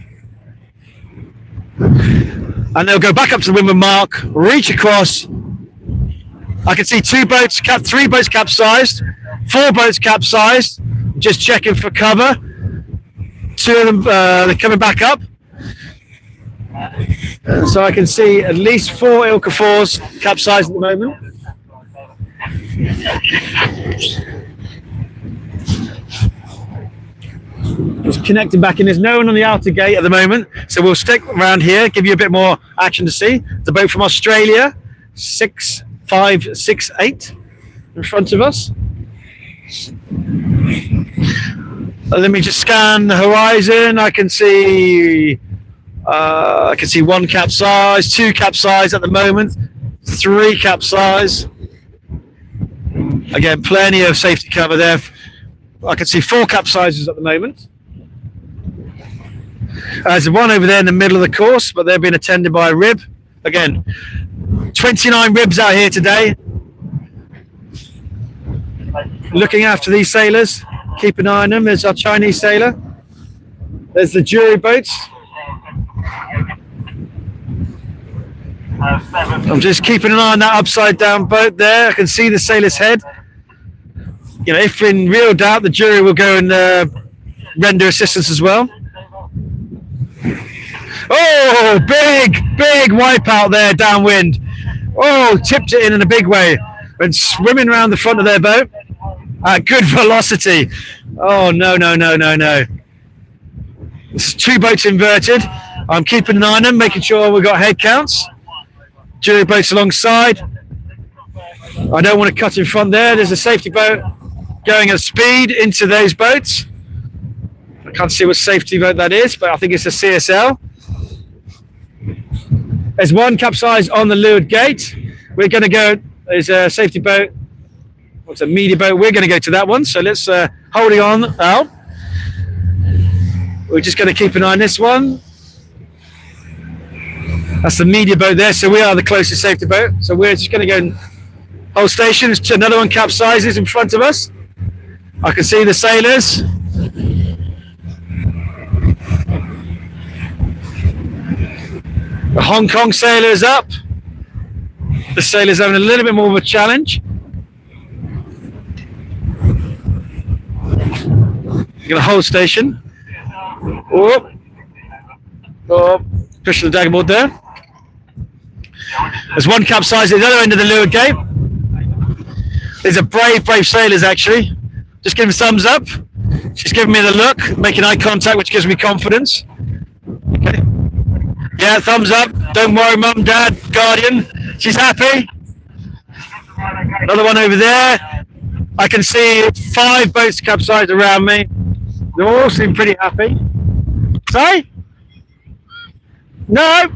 And they'll go back up to the windward mark, reach across. I can see 3 boats capsized, 4 boats capsized, just checking for cover. 2 of them, they're coming back up. So I can see at least 4 ILCA 4s capsized at the moment. Just connecting back in. There's no one on the outer gate at the moment, so we'll stick around here, give you a bit more action to see. The boat from Australia, 6568 in front of us. Let me just scan the horizon. I can see 1 capsize, 2 capsize at the moment, 3 capsize. Again, plenty of safety cover there. I can see 4 capsizes at the moment. There's one over there in the middle of the course, but they're being attended by a rib. Again, 29 ribs out here today. Looking after these sailors. Keep an eye on them. There's our Chinese sailor. There's the jury boats. I'm just keeping an eye on that upside down boat there. I can see the sailor's head. You know, if in real doubt, the jury will go and render assistance as well. Oh, big wipeout there downwind. Oh, tipped it in a big way. Went swimming around the front of their boat at good velocity. Oh, no. There's 2 boats inverted. I'm keeping an eye on them, making sure we've got head counts. Jury boats alongside. I don't want to cut in front there. There's a safety boat going at speed into those boats. I can't see what safety boat that is, but I think it's a CSL. There's 1 capsized on the leeward gate. We're going to go, there's a safety boat. What's a media boat? We're going to go to that one. So let's holding on out. We're just going to keep an eye on this one. That's the media boat there. So we are the closest safety boat. So we're just going to go and hold station. Another one capsizes in front of us. I can see the sailors. The Hong Kong sailor is up. The sailor's having a little bit more of a challenge. You're going to hold station. Pushing the daggerboard there. There's 1 capsize at the other end of the leeward gate. These are brave sailors, actually. Just give them thumbs up. She's giving me the look, making eye contact, which gives me confidence. Okay. Yeah, thumbs up. Don't worry, mum, dad, guardian. She's happy. Another one over there. I can see 5 boats capsized around me. They all seem pretty happy. Sorry? No.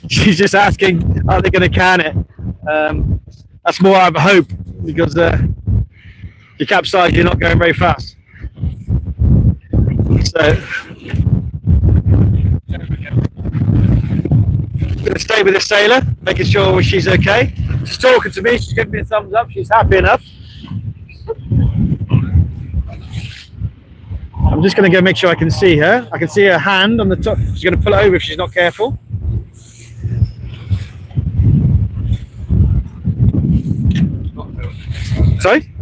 She's just asking, are they going to can it? That's more out of hope, because if you capsize, you're not going very fast. So, I'm going to stay with this sailor, making sure she's okay. She's talking to me, she's giving me a thumbs up, she's happy enough. I'm just going to go make sure I can see her. I can see her hand on the top. She's going to pull it over if she's not careful. Sorry?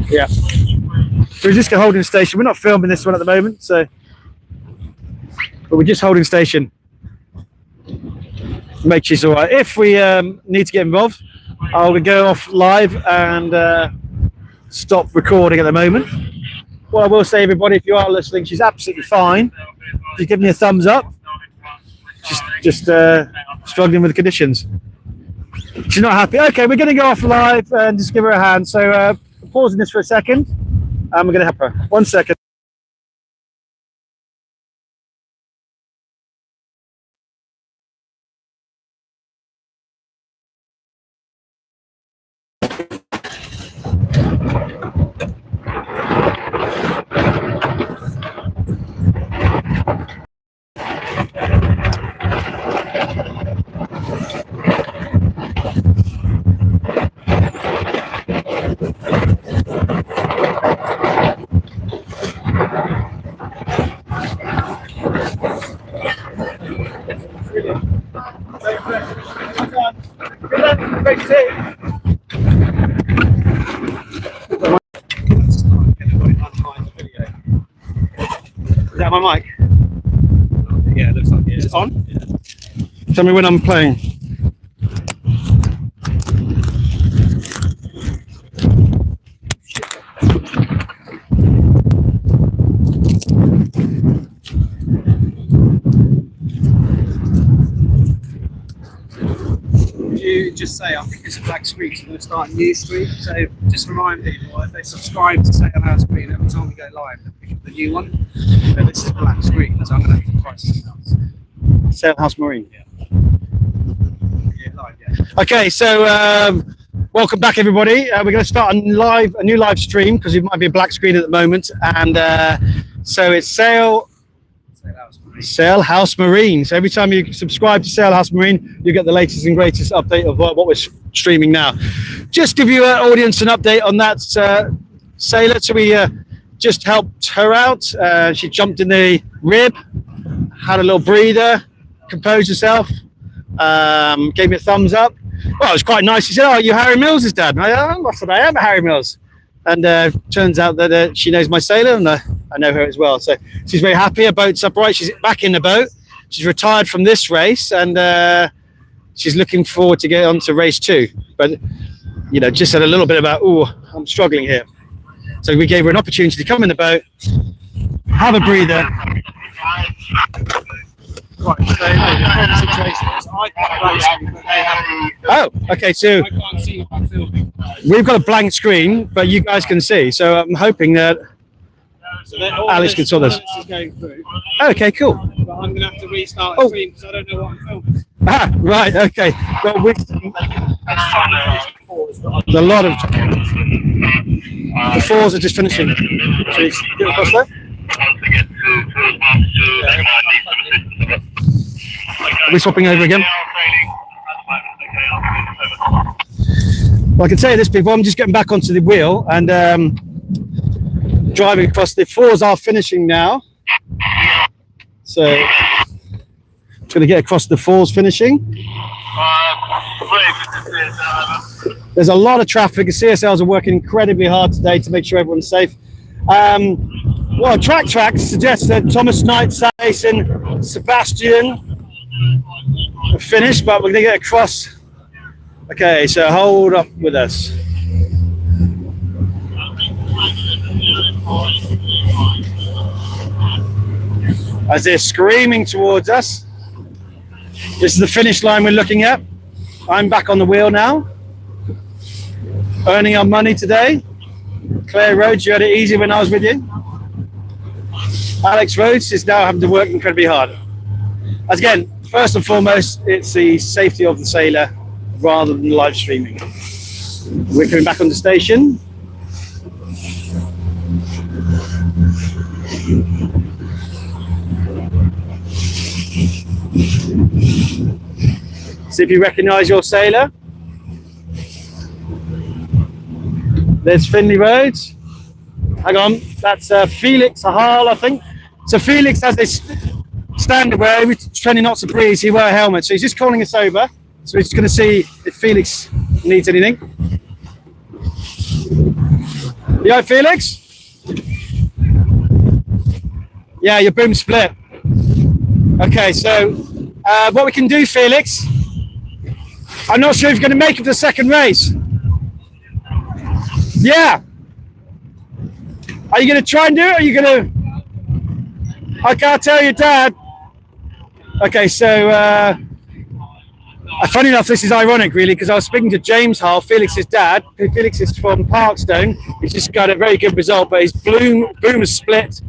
Yeah. So we're just holding station. We're not filming this one at the moment, so, but we're just holding station. Make sure she's all right. If we need to get involved, I'll go off live and stop recording at the moment. What I will say, everybody, if you are listening, she's absolutely fine. She's giving me a thumbs up. She's just struggling with the conditions. She's not happy. Okay, we're going to go off live and just give her a hand. So pausing this for a second, and we're going to help her. 1 second. Great to see you. Is that my mic? Yeah, it looks like it is. Is it on? Yeah. Tell me when I'm playing. You just say, I think it's a black screen, so we're going to start a new stream. So just remind people, if they subscribe to Sail House Screen every time we go live, they'll pick up the new one. So this is black screen, so I'm going to have to try something else. Sail House Marine. Yeah. Yeah, live, yeah. Okay, so welcome back, everybody. We're going to start a new live stream because it might be a black screen at the moment, and so it's Sail House Marine. So every time you subscribe to Sail House Marine, you get the latest and greatest update of what we're streaming now. Just give you an audience an update on that sailor. So we just helped her out. She jumped in the rib, had a little breather, composed herself, gave me a thumbs up. Well, it was quite nice. She said, "Oh, you Harry Mills' dad?" And I said, "I am Harry Mills." And turns out that she knows my sailor, and I know her as well. So she's very happy. Her boat's upright. She's back in the boat. She's retired from this race, and she's looking forward to get on to race 2. But, you know, just said a little bit about, oh, I'm struggling here. So we gave her an opportunity to come in the boat, have a breather. Right, so the situation is oh, okay, so I can't see what I'm filming. we've got a blank screen, but you guys can see. So I'm hoping that Alice can saw this. Is going through, Okay, cool. but I'm going to have to restart the stream because I don't know what I'm filming. Ah, right, okay. Well, there's a lot of the 4s are just finishing. So you get across there. Are we swapping over again? Well, I can tell you this, people. I'm just getting back onto the wheel and driving across. The 4s are finishing now, so I'm going to get across the 4s finishing. There's a lot of traffic. The CSLs are working incredibly hard today to make sure everyone's safe. Well, track suggests that Thomas Knight, Sace, and Sebastian are finished, but we're going to get across Okay, so hold up with us. As they're screaming towards us. This is the finish line we're looking at. I'm back on the wheel now. Earning our money today. Claire Rhodes, you had it easy when I was with you. Alex Rhodes is now having to work incredibly hard. As again, first and foremost, it's the safety of the sailor rather than live streaming. We're coming back on the station. See if you recognise your sailor. There's Finley Rhodes. Hang on, that's Felix Hall, I think. So Felix has this standard where every 20 knots of breeze he wear a helmet. So he's just calling us over. So we're just going to see if Felix needs anything. You all right, Felix? Yeah, your boom split. Okay, so what we can do, Felix, I'm not sure if you're going to make it to the second race. Yeah. Are you going to try and do it, or are you going to... I can't tell your dad. Okay, so... funny enough, this is ironic, really, because I was speaking to James Hull, Felix's dad. Felix is from Parkstone. He's just got a very good result, but his boom is split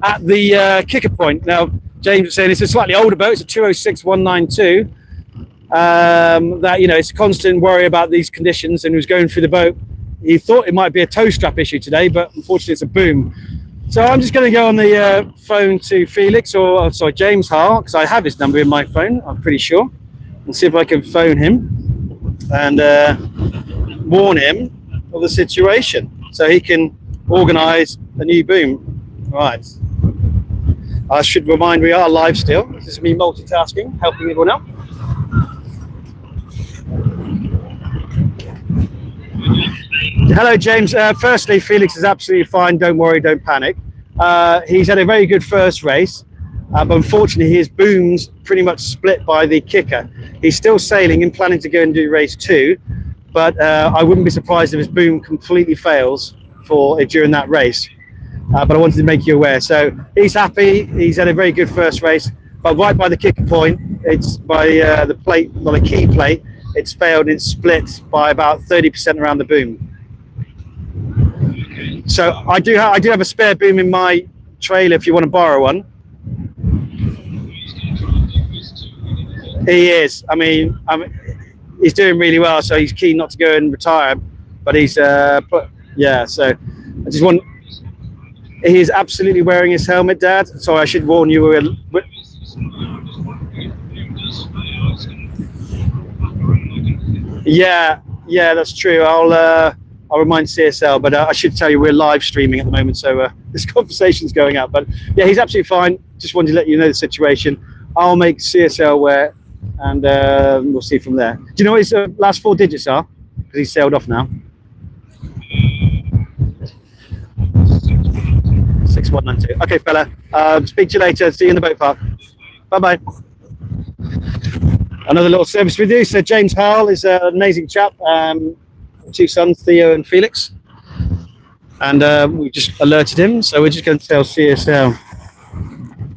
at the kicker point. Now, James was saying it's a slightly older boat. It's a 206-192. That, you know, it's a constant worry about these conditions, and he was going through the boat. He thought it might be a tow strap issue today, but unfortunately it's a boom. So I'm just going to go on the phone to Felix, or sorry, James Hull, because I have his number in my phone, I'm pretty sure, and see if I can phone him and warn him of the situation so he can organise a new boom. Right. I should remind we are live still. This is me multitasking, helping everyone out. Hello, James. Firstly, Felix is absolutely fine. Don't worry, don't panic. He's had a very good first race, but unfortunately his boom's pretty much split by the kicker. He's still sailing and planning to go and do race 2, but I wouldn't be surprised if his boom completely fails during that race. But I wanted to make you aware. So he's happy. He's had a very good first race, but right by the kicker point, it's by the plate, well, the key plate, it's failed. It's split by about 30% around the boom. So I do have a spare boom in my trailer if you want to borrow one. He is. I mean, he's doing really well, so he's keen not to go and retire. But he's yeah. So I just want. He is absolutely wearing his helmet, Dad. So I should warn you. Yeah, that's true. I'll remind CSL, but I should tell you we're live streaming at the moment, so this conversation's going out. But yeah, he's absolutely fine. Just wanted to let you know the situation. I'll make CSL aware, and we'll see from there. Do you know what his last 4 digits are? Because he's sailed off now. 6192. Okay, fella. Speak to you later. See you in the boat park. Bye-bye. Another little service with you. So James Howell is an amazing chap. 2 sons, Theo and Felix. And we just alerted him. So we're just going to tell CSL.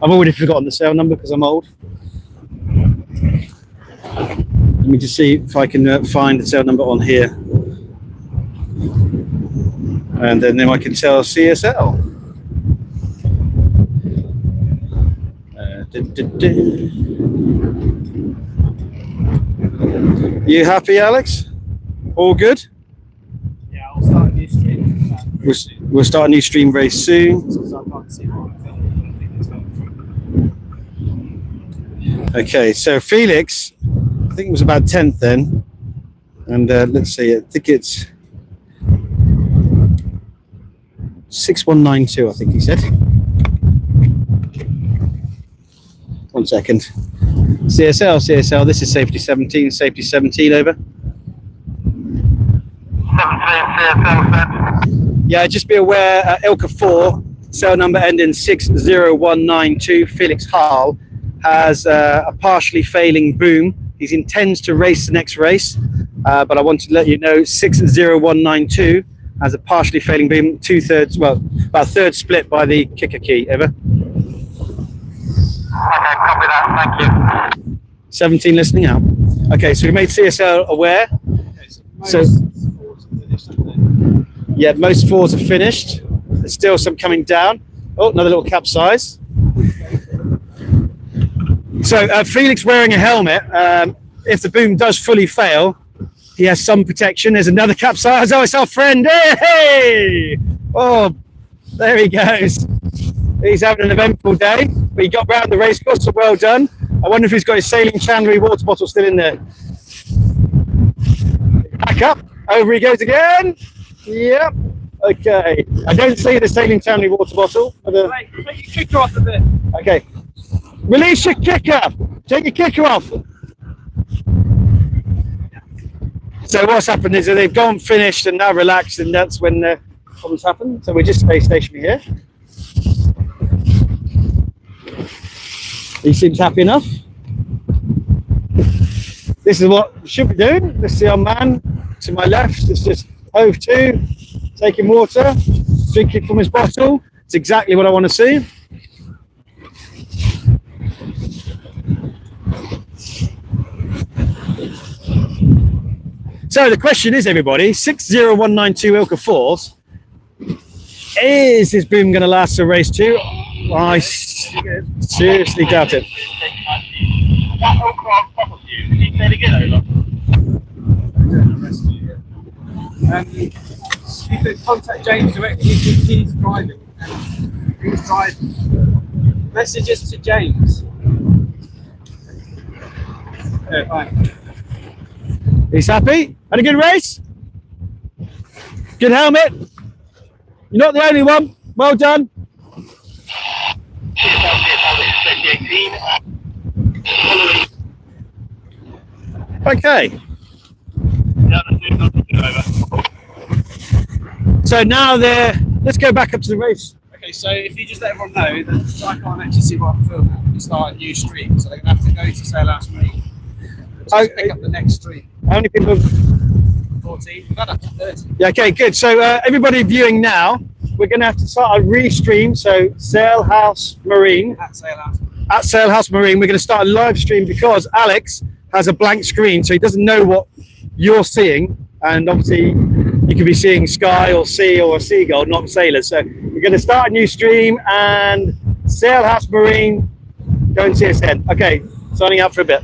I've already forgotten the cell number because I'm old. Let me just see if I can find the cell number on here. And then I can tell CSL. You happy, Alex? All good? Yeah, I'll start a new stream. We'll start a new stream very soon. Okay, so Felix, I think it was about 10th then. And let's see, I think it's 6192, I think he said. 1 second. CSL, this is safety 17, over. 17 Yeah, just be aware, ILCA 4, cell number ending 60192, Felix Hall, has a partially failing boom. He intends to race the next race, but I wanted to let you know 60192 has a partially failing beam, 2/3, well, about a third split by the kicker key. Over. Okay, copy that. Thank you. 17 listening out. Okay, so we made CSL aware. Okay, So- fours are finished, haven't Yeah, most fours are finished. There's still some coming down. Oh, another little capsize. So Felix wearing a helmet. If the boom does fully fail, he has some protection. There's another capsize. Oh, it's our friend. Hey! Oh, there he goes. He's having an eventful day. But he got round the race course, so well done. I wonder if he's got his sailing chandlery water bottle still in there. Back up. Over he goes again. Yep. Okay. I don't see the sailing chandlery water bottle. they? Right, take your kicker off a bit. Okay. Release your kicker. Take your kicker off. So what's happened is that they've gone finished and now relaxed, and that's when the problems happen. So we just stay stationary here. He seems happy enough. This is what we should be doing. This is the old man to my left. It's just hove to, taking water, drinking from his bottle. It's exactly what I want to see. So the question is, everybody, 60192 ILCA 4s. Is his boom going to last a race two? I seriously doubt it. That Ilka on top of you, can you say it again, over? You could contact James directly. He's driving. He's driving. Messages to James. Yeah, fine. He's happy. Had a good race. Good helmet. You're not the only one. Well done. Okay. So now let's go back up to the race. Okay, so if you just let everyone know that I can't actually see what I'm filming, we start a new stream, so they're going to have to go to Sailhouse Marine. Just pick up the next stream. How many people? 14. We've had up to 30. Yeah, okay, good. So everybody viewing now, we're going to have to start a restream. So Sailhouse Marine. At Sailhouse. At Sailhouse Marine, we're going to start a live stream because Alex has a blank screen, so he doesn't know what you're seeing. And obviously, you could be seeing sky or sea or a seagull, not sailors. So we're going to start a new stream, and Sailhouse Marine, go and see us then. Okay, signing out for a bit.